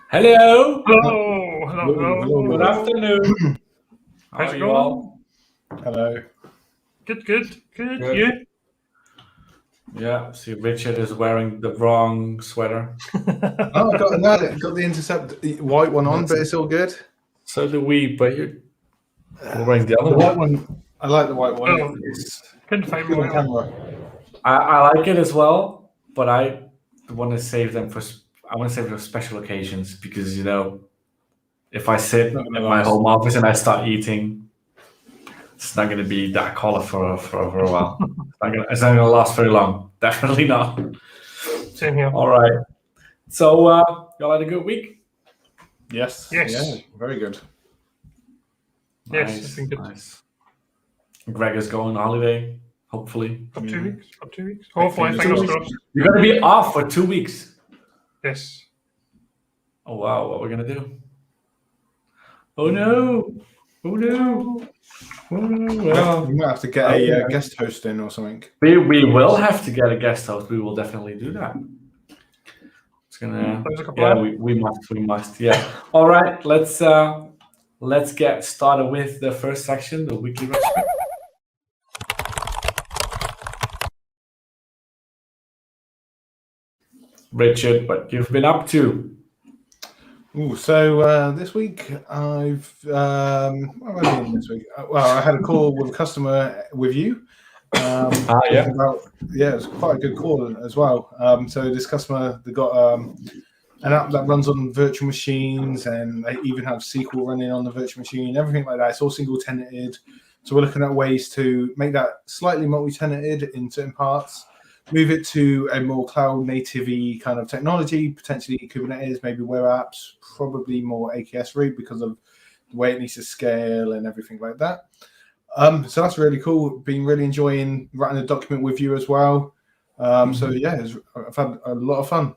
Hello. Hello. Good afternoon. How How's are it you going? all? Hello. Good. Good. You? Yeah. See, Richard is wearing the wrong sweater. Oh, got the Intercept white one on, but it's all good. So do we, but you're wearing the other The white one. one, I like the white one. Oh, It's couldn't find good on my camera. I like it as well, but I want to save them for. I want to save them for special occasions because if I sit Not in gonna my last. home office and I start eating, it's not going to be that color for a while. It's not gonna last very long. Definitely not. Same here. All right. So y'all had a good week. Yes. Yes. Yeah, very good. Yes, it's been good. Nice. Greg is going on holiday, hopefully. For 2 weeks. For 2 weeks. Hopefully, Fingers fingers crossed. crossed. You're going to be off for 2 weeks. Yes. Oh, wow. What are we going to do? Oh, no. Oh, no. Oh, no. Well, We might have to get a guest host in or something. we will have to get a guest host. We will definitely do that. It's gonna. Sounds like a Yeah, plan. we must. Yeah. All right. Let's get started with the first section, the weekly retrospect. Richard, what you've been up to? Ooh, so this week I've what have I been this week? Well, I had a call with a customer with you. Yeah. It was quite a good call as well. So this customer, they got an app that runs on virtual machines, and they even have SQL running on the virtual machine, everything like that. It's all single tenanted. So we're looking at ways to make that slightly multi-tenanted in certain parts, move it to a more cloud native-y kind of technology, potentially Kubernetes, maybe web apps, probably more AKS route because of the way it needs to scale and everything like that. So that's really cool. Been really enjoying writing a document with you as well. So yeah, I've had a lot of fun.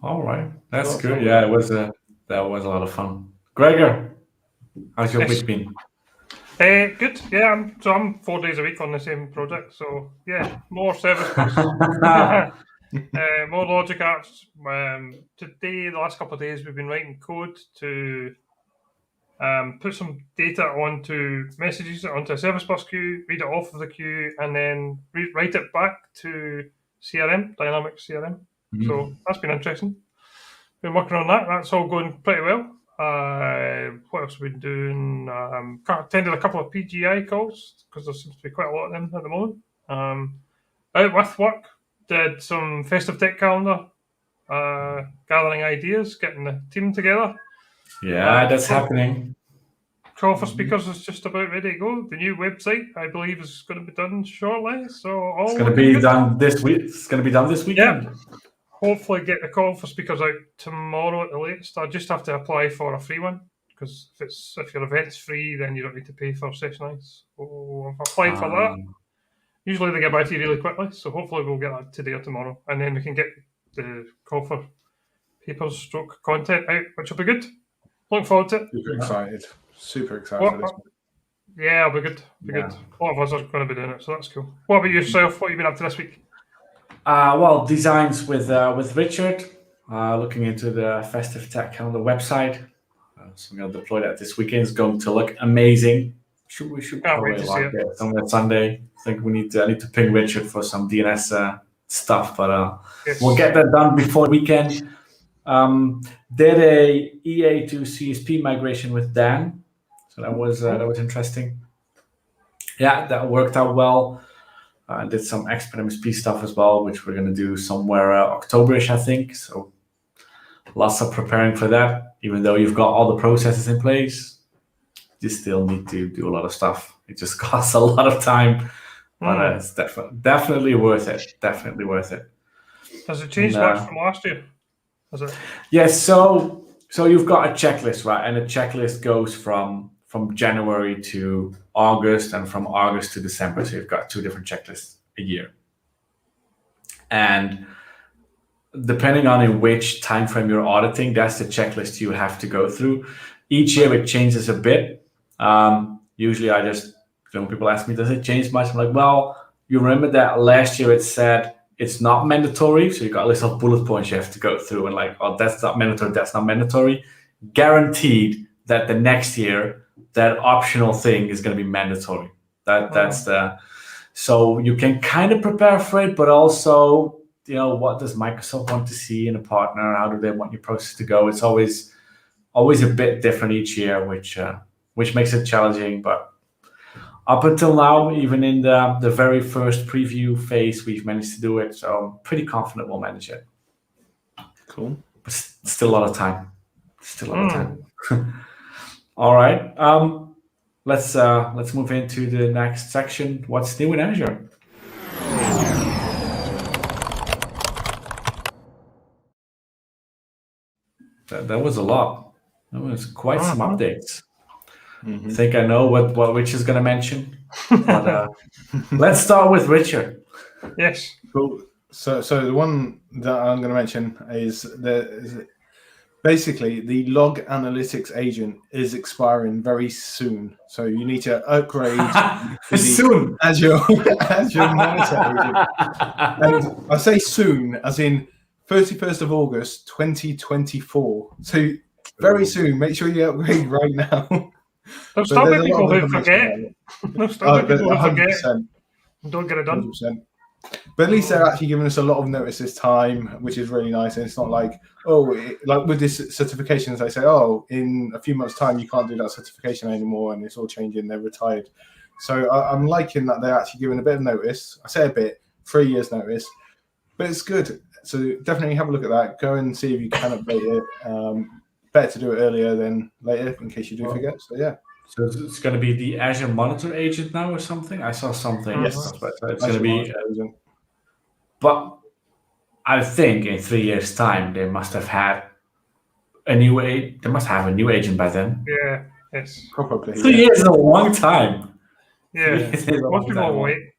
All right, that's Lots good. of Yeah, that was a lot of fun. Gregor, how's your Yes. week been? Good. Yeah, I'm 4 days a week on the same project. So yeah, more service bus, more logic apps. Today, the last couple of days, we've been writing code to put some data onto messages onto a service bus queue, read it off of the queue, and then write it back to CRM, dynamic CRM. So that's been interesting. Been working on that. That's all going pretty well. What else have we been doing? Attended a couple of PGI calls because there seems to be quite a lot of them at the moment. Out with work, did some festive tech calendar, gathering ideas, getting the team together. Yeah, that's happening. Call for speakers is just about ready to go. The new website, I believe, is going to be done shortly. So all It's going to looking be good. done this week. It's going to be done this weekend. Hopefully get the call for speakers out tomorrow at the latest. I just have to apply for a free one because if your event's free, then you don't need to pay for sessioning. So I've applied for that. Usually they get back to you really quickly, so hopefully we'll get that today or tomorrow, and then we can get the call for papers stroke content out, which will be good. Looking forward to it. Super excited for this one. Yeah, it'll be good. Good. A lot of us are going to be doing it, so that's cool. What about yourself? What have you been up to this week? Well, designs with Richard, looking into the Festive Tech Calendar website. So I'm going to deploy that this weekend. It's going to look amazing. We should probably launch it somewhere Sunday. I think I need to ping Richard for some DNS stuff, but we'll get that done before the weekend. Did a EA to CSP migration with Dan, so that was interesting. Yeah, that worked out well. Did some expert MSP stuff as well, which we're going to do somewhere Octoberish, I think. So lots of preparing for that. Even though you've got all the processes in place, you still need to do a lot of stuff. It just costs a lot of time, but it's definitely worth it. Definitely worth it. Has it changed much from last year? Yes. So you've got a checklist, right? And the checklist goes from January to August and from August to December. So you've got 2 different checklists a year. And depending on in which time frame you're auditing, that's the checklist you have to go through. Each year it changes a bit. Usually when people ask me, does it change much? I'm like, well, you remember that last year it said it's not mandatory. So you got a list of bullet points you have to go through and like, oh, that's not mandatory, that's not mandatory. Guaranteed that the next year, that optional thing is going to be mandatory. That's the, so you can kind of prepare for it, but also, what does Microsoft want to see in a partner? How do they want your process to go? It's always a bit different each year, which makes it challenging. But up until now, even in the very first preview phase, we've managed to do it. So I'm pretty confident we'll manage it. Cool. But still a lot of time. All right. Let's move into the next section. What's new in Azure? That was a lot. That was quite some updates. I think I know what Rich is going to mention. But let's start with Richard. Yes. Cool. So the one that I'm going to mention is basically the log analytics agent is expiring very soon. So you need to upgrade to soon. Azure Monitor agent. And I say soon, as in 31st of August, 2024. So very soon. Make sure you upgrade right now. There'll still be people who forget. There'll still be people who forget. Don't get it done. 100%. But at least they're actually giving us a lot of notice this time, which is really nice. And it's not like, like with this certifications, they say, in a few months' time, you can't do that certification anymore, and it's all changing. They're retired. So I'm liking that they're actually giving a bit of notice. I say a bit, 3 years notice, but it's good. So definitely have a look at that. Go and see if you can update it. Better to do it earlier than later in case you do forget. So yeah. So it's going to be the Azure Monitor agent now or something? I saw something. Yes. It's going to be. But I think in 3 years' time, they must have had they must have a new agent by then. Yeah, yes. Probably. 3 years is a long time. Yeah, most people will wait.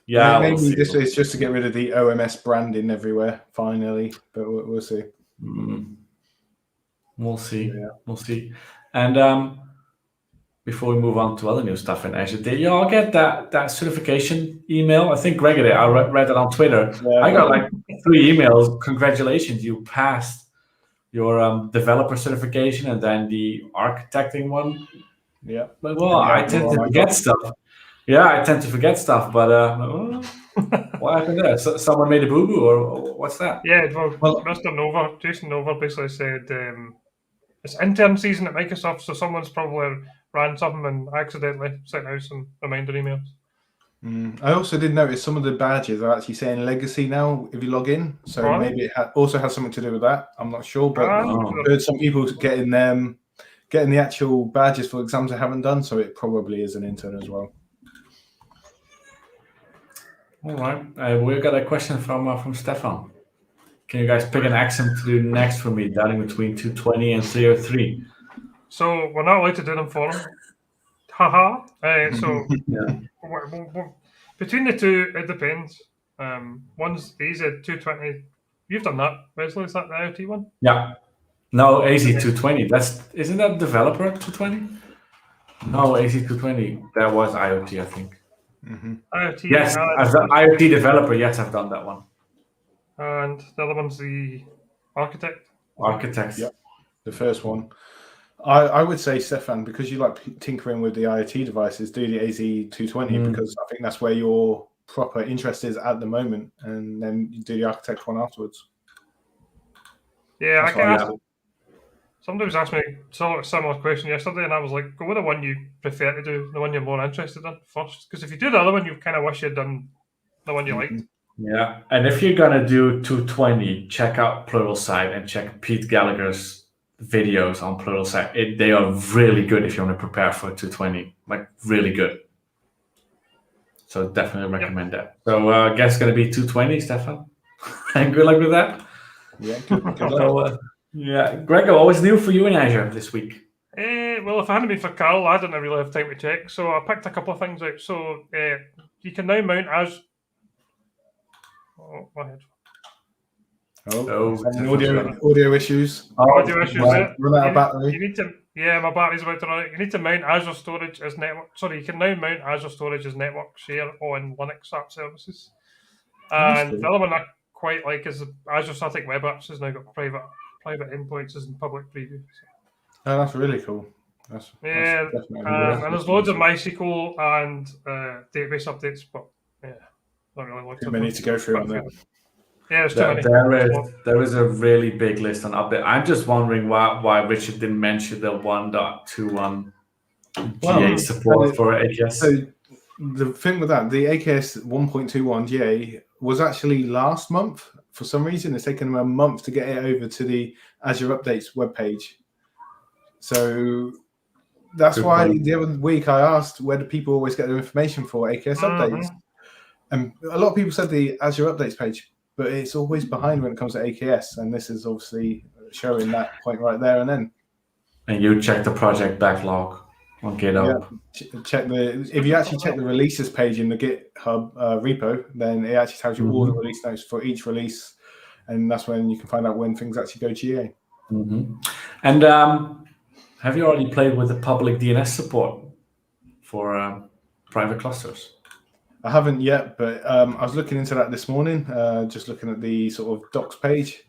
Yeah, maybe this is just to get rid of the OMS branding everywhere, finally. But we'll see. We'll see. Yeah. We'll see. And before we move on to other new stuff in Azure, did you all get that certification email? I think Greg did. I read it on Twitter. Yeah. I got like 3 emails. Congratulations, you passed your developer certification and then the architecting one. Yeah. But, I tend to forget stuff. Yeah, I tend to forget stuff, but what happened there? So someone made a boo-boo, or what's that? Yeah, well, Jason Nova basically said it's intern season at Microsoft, so someone's probably ran something and accidentally sent out some reminder emails. I also did notice some of the badges are actually saying legacy now if you log in, so maybe it also has something to do with that. I'm not sure, but I've heard some people getting the actual badges for exams they haven't done, so it probably is an intern as well. All right, we've got a question from Stefan. Can you guys pick an accent to do next for me, dialing between 220 and 303? So we're not allowed to do them for them. Haha. So between the two, it depends. One's easy at 220. You've done that, Wesley. Is that the IoT one? Yeah. No, AC220. Isn't that developer 220? No, AC220. That was IoT, I think. IoT. Yes, as an IoT developer, yes, I've done that one. And the other one's the architect. Architects. Yeah, the first one. I would say, Stefan, because you like tinkering with the IoT devices, do the AZ220 because I think that's where your proper interest is at the moment, and then you do the architect one afterwards. Yeah, I can. Somebody was asking me a similar question yesterday, and I was like, go with the one you prefer to do, the one you're more interested in first. Because if you do the other one, you kind of wish you'd done the one you liked. Yeah, and if you're going to do 220, check out Pluralsight and check Pete Gallagher's videos on Pluralsight. They are really good if you want to prepare for 220, like really good. So definitely recommend that. So I guess it's going to be 220, Stefan. And good luck with that. Yeah, good luck. So, Gregor, what was new for you in Azure this week? Well, if it hadn't been for Carl, I didn't really have time to check. So I picked a couple of things out. So you can now mount Azure. Oh, my head. Audio issues. Audio issues. Run out of battery. You need to. Yeah, my battery's about to run out. You need to mount Azure Storage as network. Sorry, you can now mount Azure Storage as network share on Linux app services. And the other one I quite like is Azure Static Web Apps has now got private endpoints as in public preview. So. Oh, that's really cool. That's definitely and there's loads of MySQL and database updates, but not really long. Too many to go through on that. Yeah, there's too many. There is a really big list on update. I'm just wondering why Richard didn't mention the 1.21 GA support for AKS. So the thing with that, the AKS 1.21 GA was actually last month. For some reason, it's taken them a month to get it over to the Azure Updates webpage. So that's why the other week I asked, where do people always get their information for AKS updates? And a lot of people said the Azure Updates page, but it's always behind when it comes to AKS. And this is obviously showing that point right there and then. And you check the project backlog on GitHub. Yeah, if you actually check the releases page in the GitHub repo, then it actually tells you all the release notes for each release. And that's when you can find out when things actually go GA. And have you already played with the public DNS support for private clusters? I haven't yet, but I was looking into that this morning, just looking at the sort of docs page.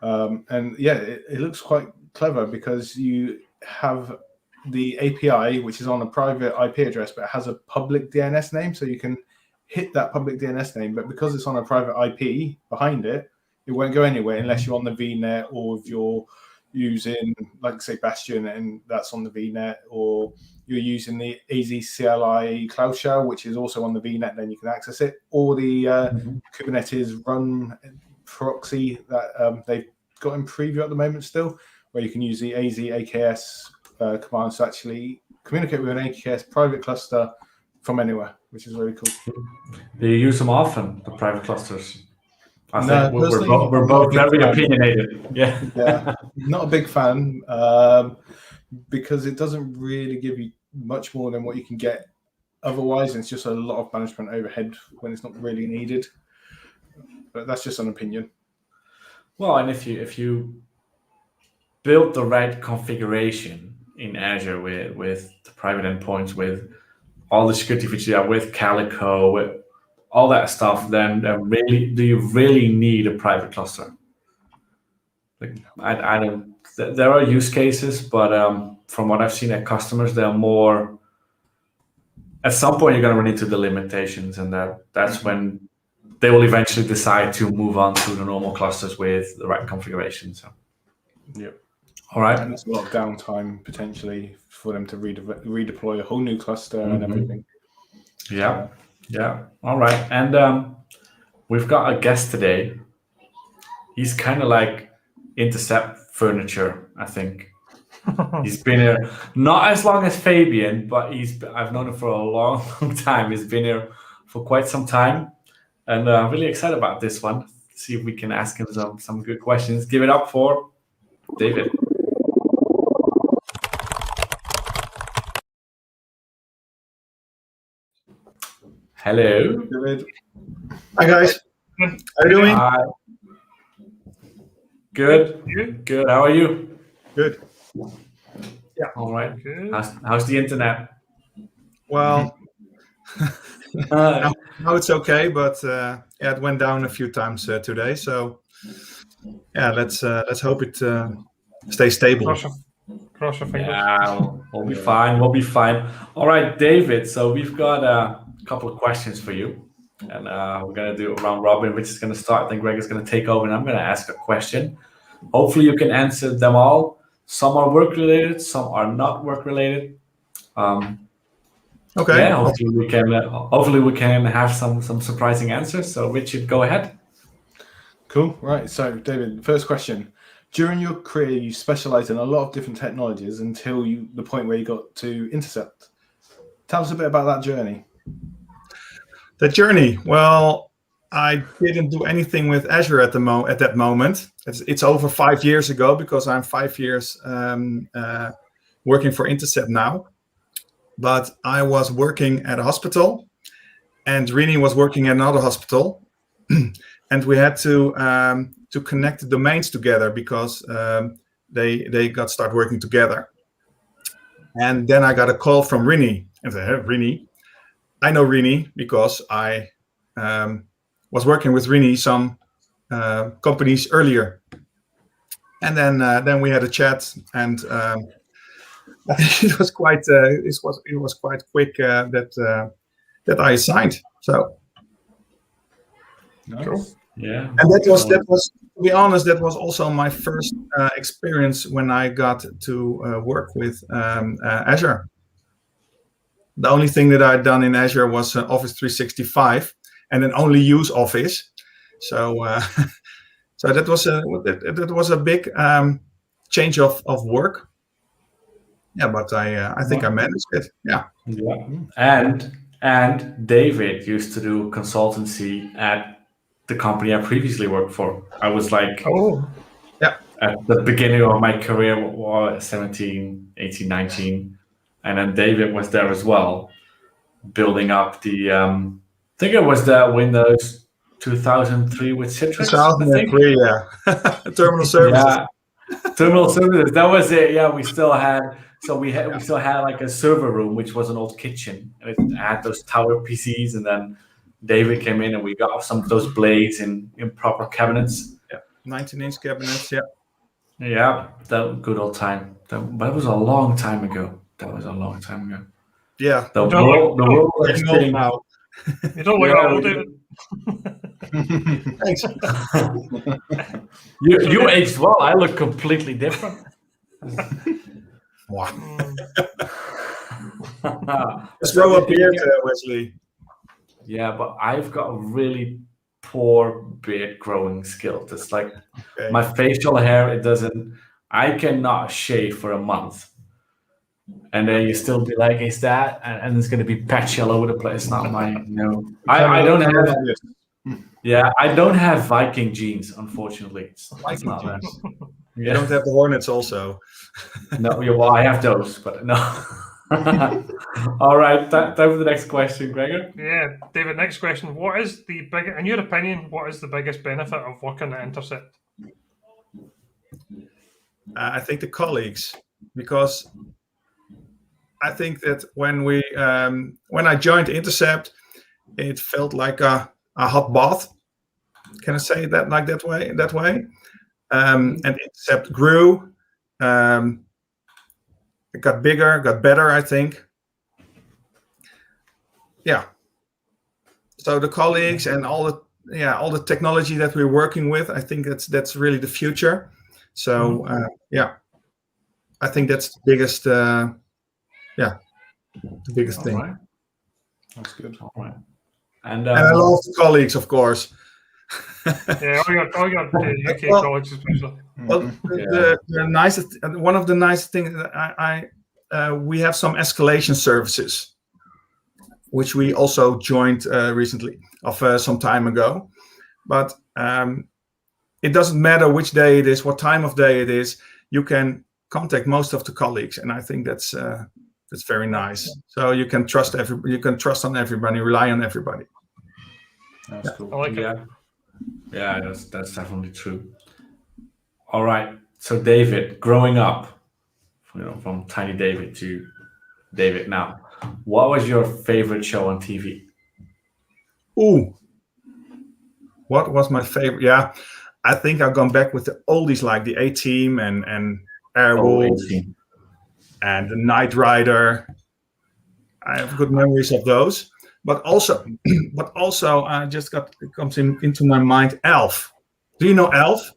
And yeah, it looks quite clever because you have the API, which is on a private IP address, but it has a public DNS name. So you can hit that public DNS name, but because it's on a private IP behind it, it won't go anywhere unless you're on the VNet, or if you're using, like say, Bastion, and that's on the VNet, or you're using the AZCLI Cloud Shell, which is also on the VNet, then you can access it, or the Kubernetes run proxy that they've got in preview at the moment still, where you can use the AKS commands to actually communicate with an AKS private cluster from anywhere, which is really cool. Do you use them often, the private clusters? I No, think we're both very opinionated. Yeah, not a big fan because it doesn't really give you much more than what you can get otherwise. It's just a lot of management overhead when it's not really needed. But that's just an opinion. Well, and if you build the right configuration in Azure with the private endpoints, with all the security features, with Calico, with all that stuff, then really, do you really need a private cluster? Like, I don't. There are use cases, but from what I've seen at customers, they're more. At some point, you're going to run into the limitations, and that's when they will eventually decide to move on to the normal clusters with the right configuration. So, yep. All right. And there's a lot of downtime potentially for them to redeploy a whole new cluster and everything. Yeah. Yeah. All right. And we've got a guest today. He's kind of like Intercept furniture, I think. He's been here not as long as Fabian, but I've known him for a long, long time. He's been here for quite some time, and I'm really excited about this one. See if we can ask him some good questions. Give it up for David. Hello. David. Hi guys. How are you doing? Hi. Good. Good. How are you? Good. Yeah. All right. Good. How's the internet? Well, now it's okay, but it went down a few times today. So yeah, let's hope it stays stable. Cross your fingers. Yeah, we'll be fine. We'll be fine. All right, David. So we've got a couple of questions for you, and we're gonna do a round robin. Which is gonna start. Then Greg is gonna take over, and I'm gonna ask a question. Hopefully, you can answer them all. Some are work related, some are not work related. Okay. Yeah. Hopefully we can have some surprising answers. So Richard, go ahead. Cool. Right. So David, first question. During your career, you specialized in a lot of different technologies until the point where you got to Intercept. Tell us a bit about that journey. The journey. Well, I didn't do anything with Azure at that moment. It's over 5 years ago because I'm 5 years working for Intercept now. But I was working at a hospital, and Rini was working at another hospital, and we had to connect the domains together because they got start working together. And then I got a call from Rini, and I said, "Hey, Rini, I know Rini because I was working with Rini some companies earlier, and then we had a chat, and it was quite quick that I signed. So Nice. Cool. Yeah. and that was to be honest, that was also my first experience when I got to work with Azure. The only thing that I'd done in Azure was Office 365, and then only use Office. So so that was a big change of work. Yeah, but I think I managed it. Yeah. Yeah. And David used to do consultancy at the company I previously worked for. I was like Oh, at the beginning of my career, 17, 18, 19. And then David was there as well, building up the, I think it was the Windows 2003 with Citrix. I think. 2003, yeah. Terminal services. Yeah, terminal services. That was it. Yeah, we still had like a server room, which was an old kitchen, and it had those tower PCs. And then David came in, and we got some of those blades in proper cabinets. 19-inch cabinets, yeah. Yeah, that good old time. That was a long time ago. Yeah. The world has Getting old changed. now. you don't look Yeah, that old, we David. Thanks. You aged well. I look completely different. Wow. Mm. Let's grow up here, Wesley. Yeah, but I've got a really poor beard growing skills. It's like Okay. my facial hair, I cannot shave for a month. And then you still be like, is that? And it's going to be patchy all over the place. Not my, no. I don't have, I don't have Viking genes, unfortunately. It's not that. You don't have the Hornets also. No, yeah, well, I have those, but no. All right, time for the next question, Gregor. Yeah, David, next question. What is the in your opinion, what is the biggest benefit of working at Intercept? I think the colleagues, because I think that when I joined Intercept, it felt like a hot bath. Can I say that like that way? And Intercept grew. It got bigger, got better, I think. Yeah. So the colleagues and all the technology that we're working with, I think that's really the future. So I think that's the biggest thing. All right. That's good. All right. And And I love the colleagues, of course. Yeah, all your UK Well, colleagues especially. Well, the nicest, one of the nice things that we have some escalation services, which we also joined recently, some time ago. But it doesn't matter which day it is, what time of day it is. You can contact most of the colleagues, and I think that's very nice. So you can trust on everybody, rely on everybody. That's cool. I like it. Yeah, that's definitely true. All right. So David, growing up, from tiny David to David now, what was your favorite show on TV? Ooh, what was my favorite? Yeah, I think I've gone back with the oldies like the A-Team and Airwolf and the Knight Rider. I have good memories of those. But also, it comes into my mind, Elf. Do you know Elf?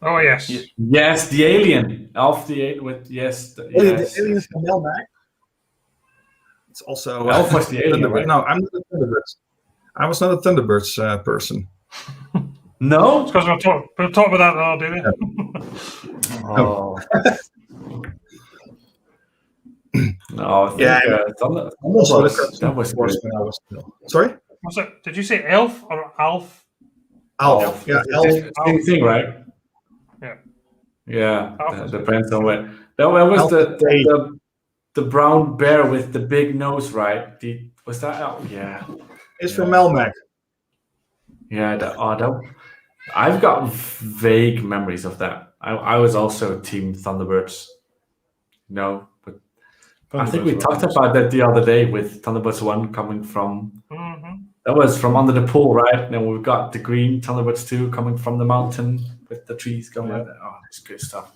Oh yes. Yes, the alien. Elf the alien with yes. The alien from Melmac. It's also Elf was the alien, right? No, I'm not a Thunderbirds. I was not a Thunderbirds person. No? Because we'll talk about that now, David. Oh. No, I think that was good. when I was little. Sorry? What's it? Did you say Elf or Alf? Elf. Yeah, Elf. Same thing, right? Yeah. Yeah, Elf. depends on where. That was the brown bear with the big nose, right? Was that Elf? Yeah. It's from Melmac. Yeah, I've got vague memories of that. I was also Team Thunderbirds. No, but I think we talked about that the other day with Thunderbirds 1 coming from That was from under the pool, right? And then we've got the green Thunderbirds 2 coming from the mountain with the trees going like that. Oh, that's good stuff.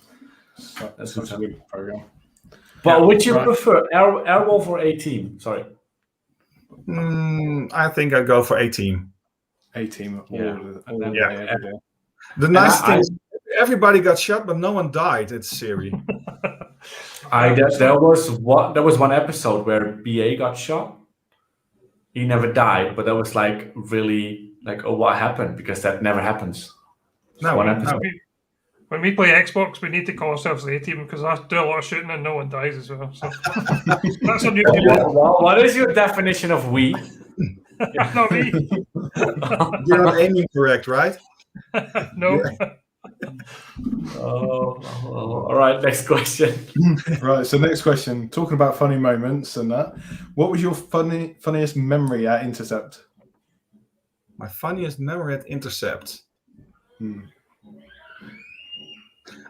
That's such a good program. But would you prefer Airwolf or A-Team? Sorry. I think I'd go for A-Team. A-Team. The nice thing is everybody got shot, but no one died. It's Siri. There was one episode where BA got shot. He never died, but that was like really like, oh, what happened? Because that never happens. No, one episode. When we play Xbox, we need to call ourselves the A-Team because I do a lot of shooting and no one dies as well. So that's a new What is your definition of we? Not me. You're not aiming correct, right? No. All right, next question. Right, so next question. Talking about funny moments and that, what was your funniest memory at Intercept? My funniest memory at Intercept.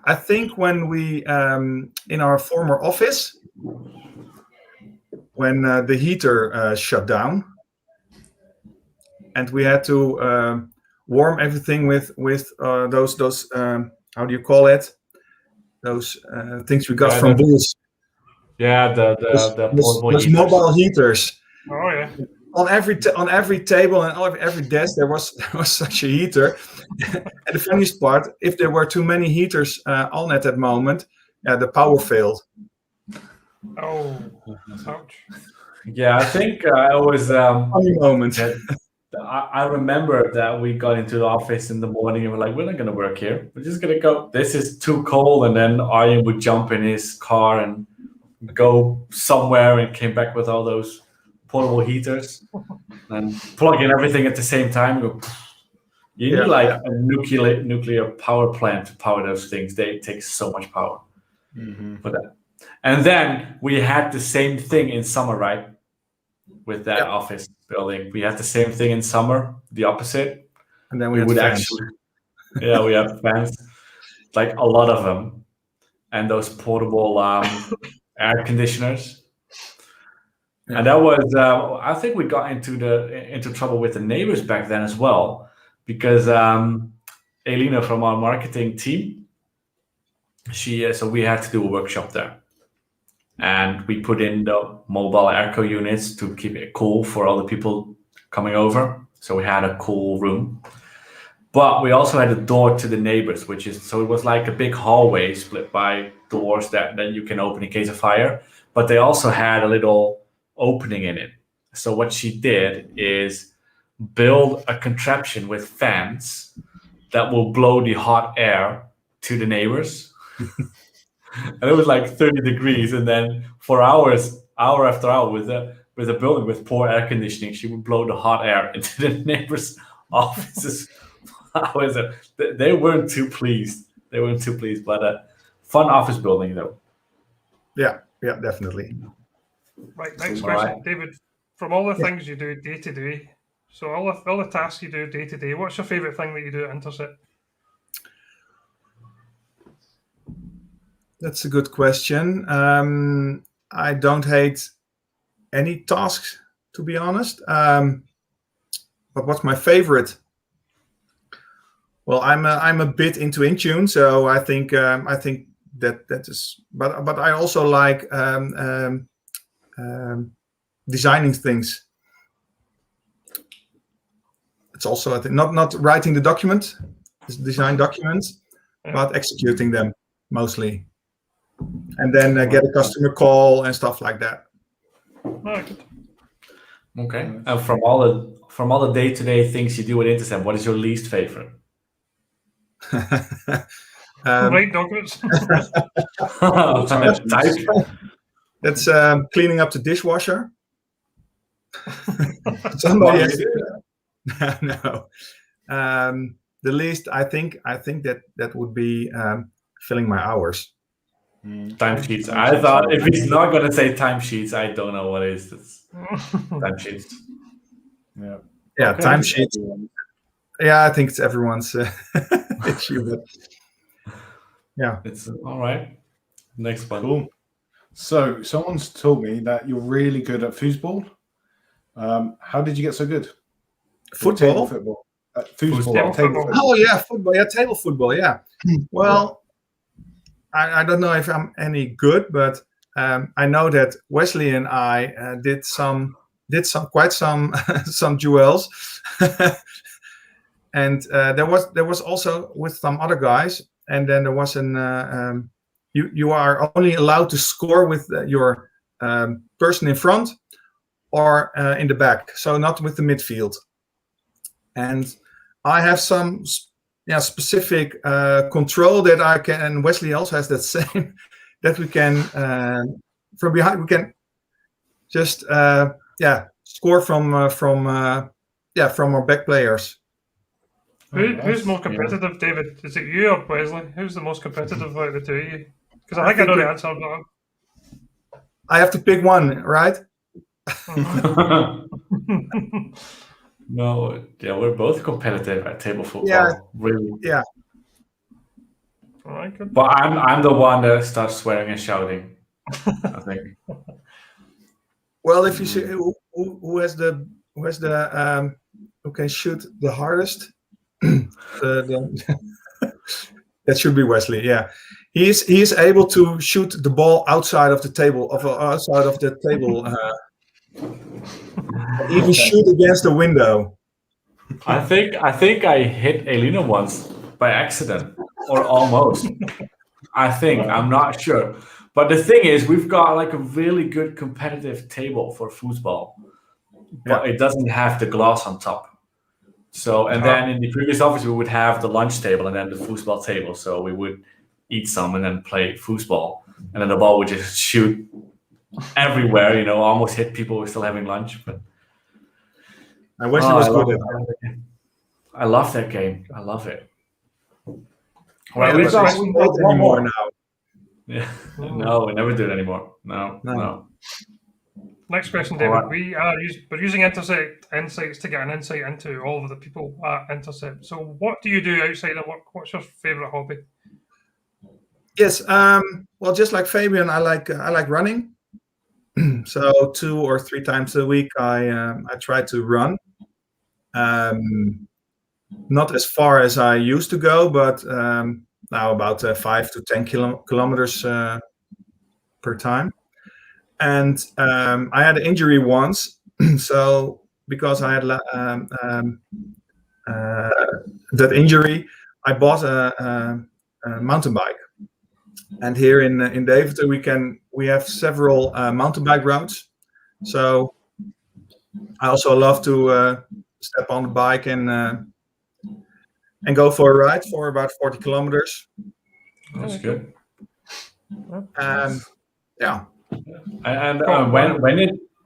I think when we, in our former office, when the heater shut down, and we had to warm everything with those how do you call it? Those things we got from Bulls. Yeah, the those mobile heaters. Oh yeah. On every table and every desk there was such a heater. And the funniest part, if there were too many heaters on at that moment, the power failed. Oh, ouch. Yeah, I think I was funny moment. I remember that we got into the office in the morning and we're like, we're not going to work here. We're just going to go. This is too cold. And then Arjen would jump in his car and go somewhere and came back with all those portable heaters and plug in everything at the same time. You need like a nuclear power plant to power those things. They take so much power for that. And then we had the same thing in summer, right? With that office building, we had the same thing in summer, the opposite. And then we would actually, we had fans, like a lot of them, and those portable air conditioners. Yeah. And that was, I think we got into trouble with the neighbors back then as well, because Elena from our marketing team, so we had to do a workshop there. And we put in the mobile airco units to keep it cool for all the people coming over. So we had a cool room. But we also had a door to the neighbors, so it was like a big hallway split by doors that you can open in case of fire. But they also had a little opening in it. So what she did is build a contraption with fans that will blow the hot air to the neighbors. And it was like 30 degrees, and then for hours, hour after hour, with a building with poor air conditioning, she would blow the hot air into the neighbors' offices. They weren't too pleased. But fun office building, though. Yeah, definitely. Right, next question, David. From all the things you do day to day, so all the tasks you do day to day, what's your favorite thing that you do at Intercept? That's a good question. I don't hate any tasks, to be honest. But what's my favorite? Well, I'm a bit into Intune, so I think that is. But I also like designing things. It's also, I think, not writing the document, design documents, but executing them mostly. And then get a customer call and stuff like that. Okay. And from all the day-to-day things you do at Intercept, what is your least favorite? Write documents. That's cleaning up the dishwasher. Somebody has to. No. The least, I think that would be filling my hours. Timesheets. I thought if he's not going to say timesheets, I don't know what it is. It's timesheets. Yeah. Okay. Timesheets. Yeah, I think it's everyone's issue. But yeah, it's all right. Next one. Cool. So someone's told me that you're really good at foosball. How did you get so good? Football? Football. Table football. Oh yeah, football. Yeah, table football. Yeah. Well, I don't know if I'm any good, but I know that Wesley and I did some some duels, and there was also with some other guys, and then there was an you are only allowed to score with your person in front or in the back, so not with the midfield. And I have some specific control that I can, and Wesley also has that same, that we can from behind we can just score from our back players. Who's more competitive, David? Is it you or Wesley? Who's the most competitive out of the two of you? Because I think I know the answer, but I have to pick one, right? No, yeah, we're both competitive at table football. Yeah. Really. Yeah. All right, good. But I'm the one that starts swearing and shouting, I think. Well, if you see who can shoot the hardest, that should be Wesley. Yeah, he is able to shoot the ball outside of the table, even shoot against the window. I think I hit Elena once by accident, or almost. I think, I'm not sure. But the thing is, we've got like a really good competitive table for foosball, but it doesn't have the glass on top. So, and then in the previous office, we would have the lunch table and then the foosball table. So we would eat some and then play foosball. And then the ball would just shoot everywhere, you know, almost hit people who were still having lunch. But I wish it was good at that. I love that game. I love it. Well, we've got one more now. Yeah. No, we never do it anymore. No. Next question, David. Right. We're using Intercept Insights to get an insight into all of the people at Intercept. So what do you do outside of work? What's your favourite hobby? Yes, well, just like Fabian, I like running. So 2 or 3 times a week, I try to run. Not as far as I used to go, but now about 5 to 10 kilometers per time. And I had an injury once, so because I had that injury, I bought a mountain bike. And here in Deventer, we have several mountain bike routes. So I also love to step on the bike and go for a ride for about 40 kilometers. That's good. Yeah. And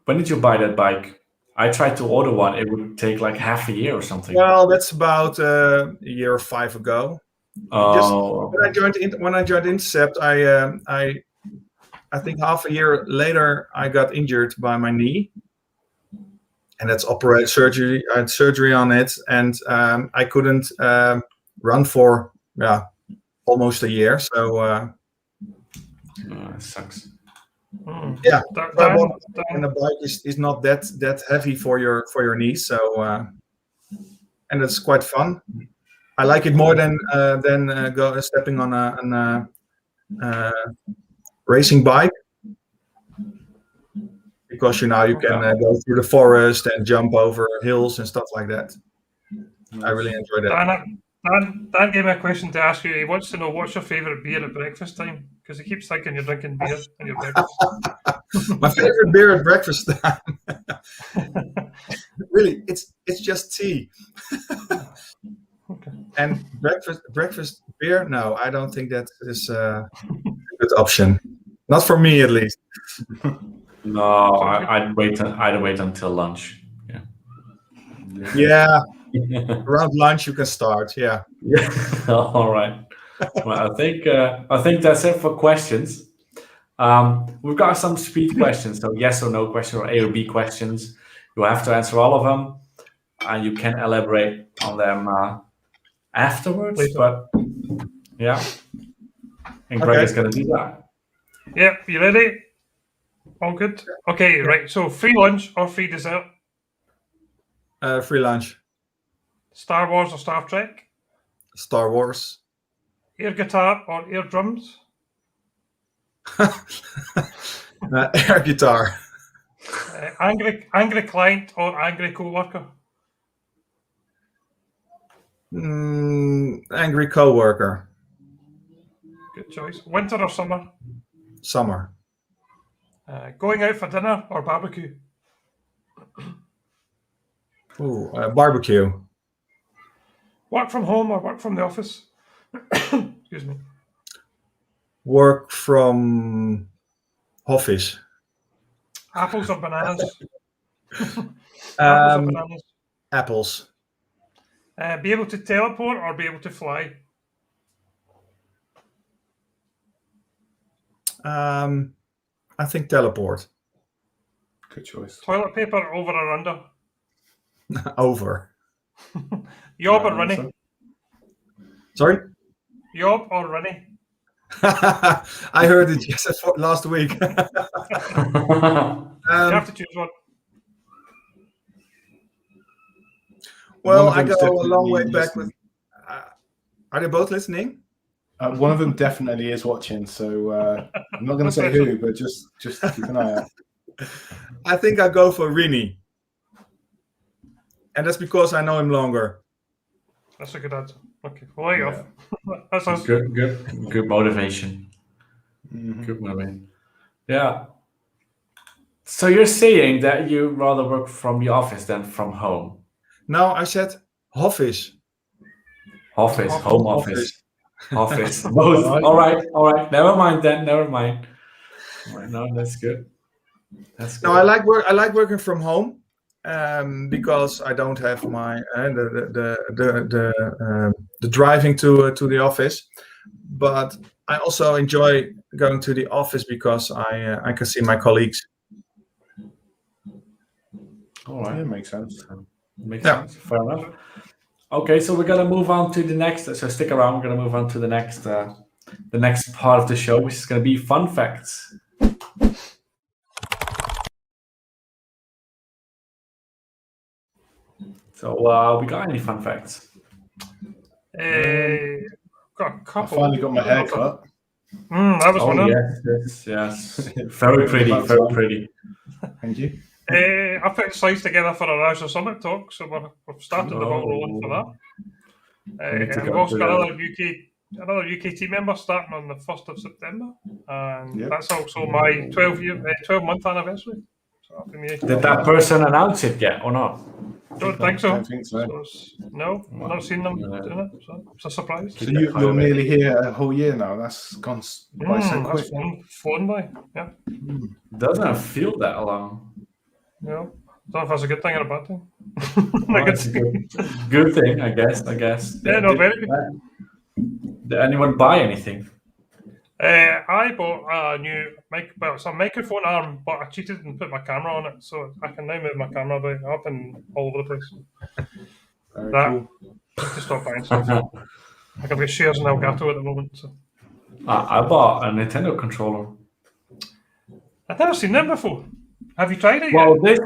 when did you buy that bike? I tried to order one. It would take like half a year or something. Well, that's about a year or 5 ago. Oh. When I joined Intercept, I think half a year later I got injured by my knee, and that's surgery. I had surgery on it, and I couldn't run for almost a year. So that sucks. Yeah, and the bike is not that heavy for your knees, so and it's quite fun. I like it more than stepping on a racing bike, because you can go through the forest and jump over hills and stuff like that. I really enjoy that. Dan gave me a question to ask you. He wants to know what's your favourite beer at breakfast time, because he keeps thinking you're drinking beer in your breakfast. My favorite beer at breakfast time. Really, it's just tea. Okay. And breakfast beer? No, I don't think that is a good option. Not for me, at least. No, I'd wait until lunch. Yeah. Around lunch you can start. Yeah. All right. Well, I think that's it for questions. We've got some speed questions, so yes or no question or A or B questions. You have to answer all of them, and you can elaborate on them afterwards. But yeah, and Greg is going to do that. Yep. You ready? All good. Okay. Right. So free lunch or free dessert? Free lunch. Star Wars or Star Trek? Star Wars. Air guitar or air drums? Air guitar. Angry client or angry coworker? Angry coworker. Good choice. Winter or summer? Summer. Going out for dinner or barbecue? Ooh, barbecue. Work from home or work from the office? Excuse me. Work from office. Apples or bananas? Apples or bananas? Apples. Be able to teleport or be able to fly? I think teleport. Good choice. Toilet paper over or under? Over. Yob or Right runny? answer. Sorry? Yob or runny? I heard it just last week. You have to choose one. Well, One of I them's go a long way definitely back with. Are they both listening? One of them definitely is watching, so I'm not going to say who, but just keep an eye out. I think I go for Rini. And that's because I know him longer. That's a good answer. Okay, well, there you go. That's us. Good motivation. Mhm. Good motivation. Yeah. So you're saying that you rather work from the office than from home? No, I said office. Office, home office, office, both. Right. All right. Never mind then. Never mind. All right, no, that's good. That's good. No, I like working from home because I don't have my the driving to the office. But I also enjoy going to the office because I can see my colleagues. All right. Yeah, makes sense. Makes Yeah. sense. Fair enough. Okay, so we're gonna move on to the next. So stick around. We're gonna move on to the next part of the show, which is gonna be fun facts. So we got any fun facts? Got a I couple. finally got my hair cut. That was one of them. Yes. Very pretty. Very pretty. Thank you. I put slides together for our Azure Summit talk, so we've started the ball rolling for that. We need to And go we've also to got the- another UK team member starting on the 1st of September, and Yep. that's also my 12-month anniversary. So happy me. Did that person announce it yet or not? Don't think so. Don't think so. No, I've not seen them doing it, so it's a surprise. So you're nearly here a whole year now. That's gone by so quick. That's flown by. Yeah. Doesn't feel that long. Yeah. Don't know if that's a good thing or a bad thing. Well, it's a good thing, I guess. Yeah, no, very good. Did anyone buy anything? I bought a new it's a microphone arm, but I cheated and put my camera on it, so I can now move my camera about up and all over the place. Very That cool. I need to stop buying stuff. I can get shares in Elgato at the moment. So I bought a Nintendo controller. I've never seen them before. Have you tried it Well, yet?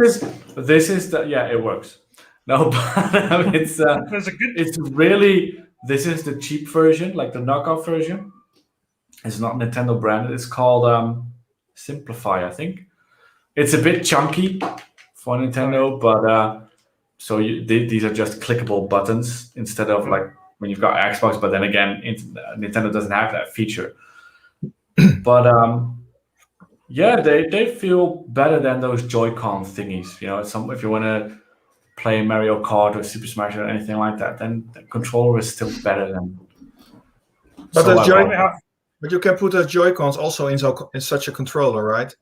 this is the it works. No, but it's really this is the cheap version, like the knockoff version. It's not Nintendo branded. It's called Simplify, I think. It's a bit chunky for Nintendo, but so these are just clickable buttons instead of like when you've got Xbox. But then again, Nintendo doesn't have that feature. But yeah, they feel better than those Joy-Con thingies. You know, if you want to play Mario Kart or Super Smash or anything like that, then the controller is still better than. But So but you can put the Joy-Cons also in such a controller, right?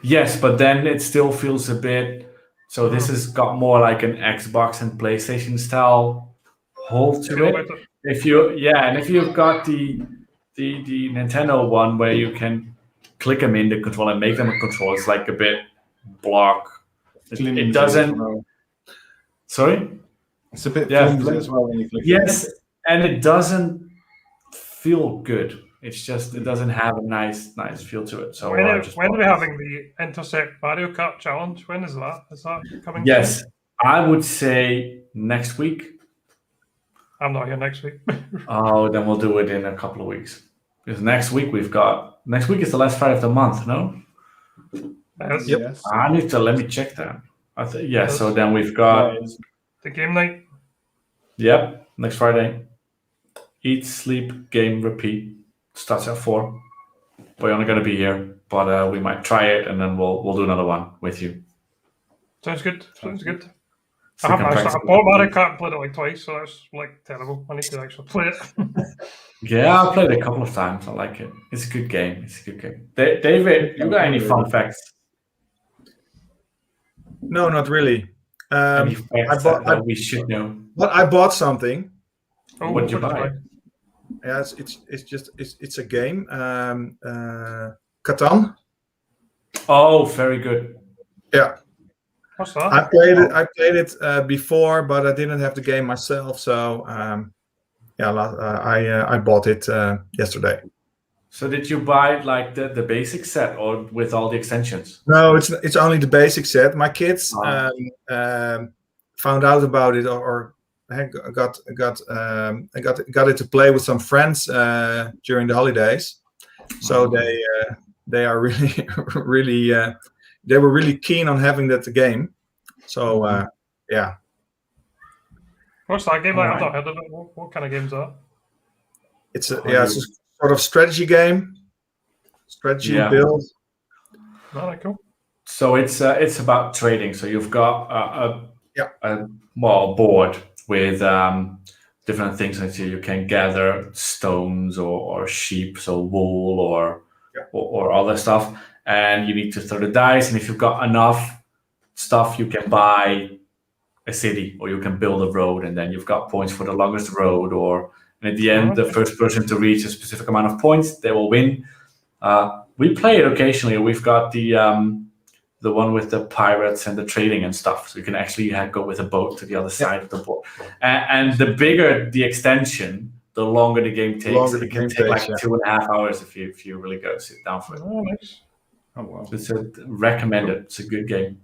yes, but then it still feels a bit. So this has got more like an Xbox and PlayStation style hold to it. If you've got the Nintendo one where you can click them in the controller and make them a controller, it's like a bit block. It doesn't. Sorry. It's a bit flimsy as well when you click. Yes, and it doesn't feel good. It's just it doesn't have a nice feel to it. So when are we having the Intercept Mario Kart challenge? When is that? Is that coming? Yes, I would say next week. I'm not here next week. Oh, then we'll do it in a couple of weeks. Because next week is the last Friday of the month, no? Yes. Yep. Yes. Let me check that. Yeah, Yes. so then we've got, The game night. yep, next Friday. Eat, sleep, game, repeat. Starts at 4. We're only going to be here, but we might try it and then we'll do another one with you. Sounds good. Sounds good. So I you haven't can actually. I practice bought it. Mario Kart and played it like twice, so that's like terrible. I need to actually play it. Yeah, I played it a couple of times. I like it. It's a good game. David, you got any fun facts? No, not really. Any facts that we should know? But I bought something. Oh, What'd you buy? Yeah, it's a game. Catan. Oh, very good. Yeah, What's that? I played it before, but I didn't have the game myself. So I bought it yesterday. So did you buy like the basic set or with all the extensions? No, it's only the basic set. My kids found out about it or got it to play with some friends during the holidays. So they are really really they were really keen on having that game. So yeah. What's that game? Like, Alright. I've not heard of it. What kind of game's that? It's a sort of strategy game. Strategy build. Alright, cool. So it's about trading. So you've got a board with different things that you can gather stones or sheep, so wool or other stuff, and you need to throw the dice. And if you've got enough stuff, you can buy a city or you can build a road, and then you've got points for the longest road. And at the end, the first person to reach a specific amount of points, they will win. We play it occasionally. We've got the one with the pirates and the trading and stuff. So you can actually go with a boat to the other side of the board. And the bigger the extension, the longer the game takes. It can take like 2.5 hours if you really go sit down for it. Oh, nice. Oh wow. It's recommended. It's a good game.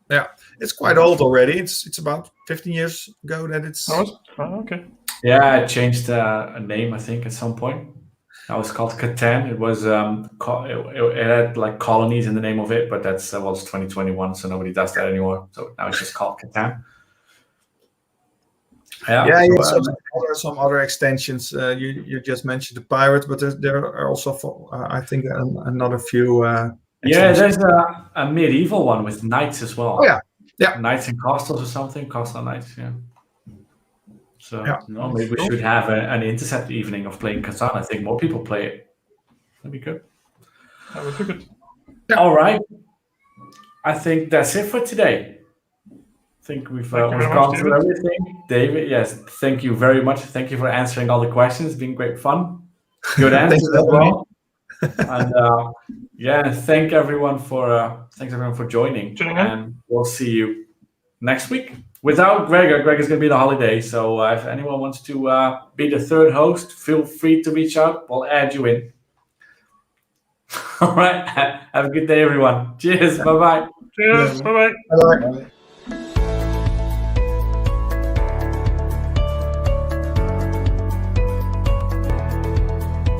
Yeah, it's quite old already. It's about 15 years ago that it's. Oh, okay. Yeah, it changed a name, I think, at some point. Now it's called Catan. It was it had like colonies in the name of it, but that's it's 2021, so nobody does that anymore. So now it's just called Catan. Yeah, some other extensions. You just mentioned the pirates, but there are also I think another few. Yeah, there's a medieval one with knights as well. Oh yeah. Knights and castles or something. Castle knights, yeah. So maybe we should have an Intercept evening of playing Catan. I think more people play it. That'd be good. That would be good. Yeah. All right. I think that's it for today. I think we've gone through everything. David, yes, thank you very much. Thank you for answering all the questions. It's been great fun. Good answers as well. And thanks everyone for joining. And we'll see you next week. Without Greg is going to be on holiday. So if anyone wants to be the third host, feel free to reach out. We'll add you in. All right. Have a good day, everyone. Cheers. Bye-bye. Cheers. Bye-bye. Bye.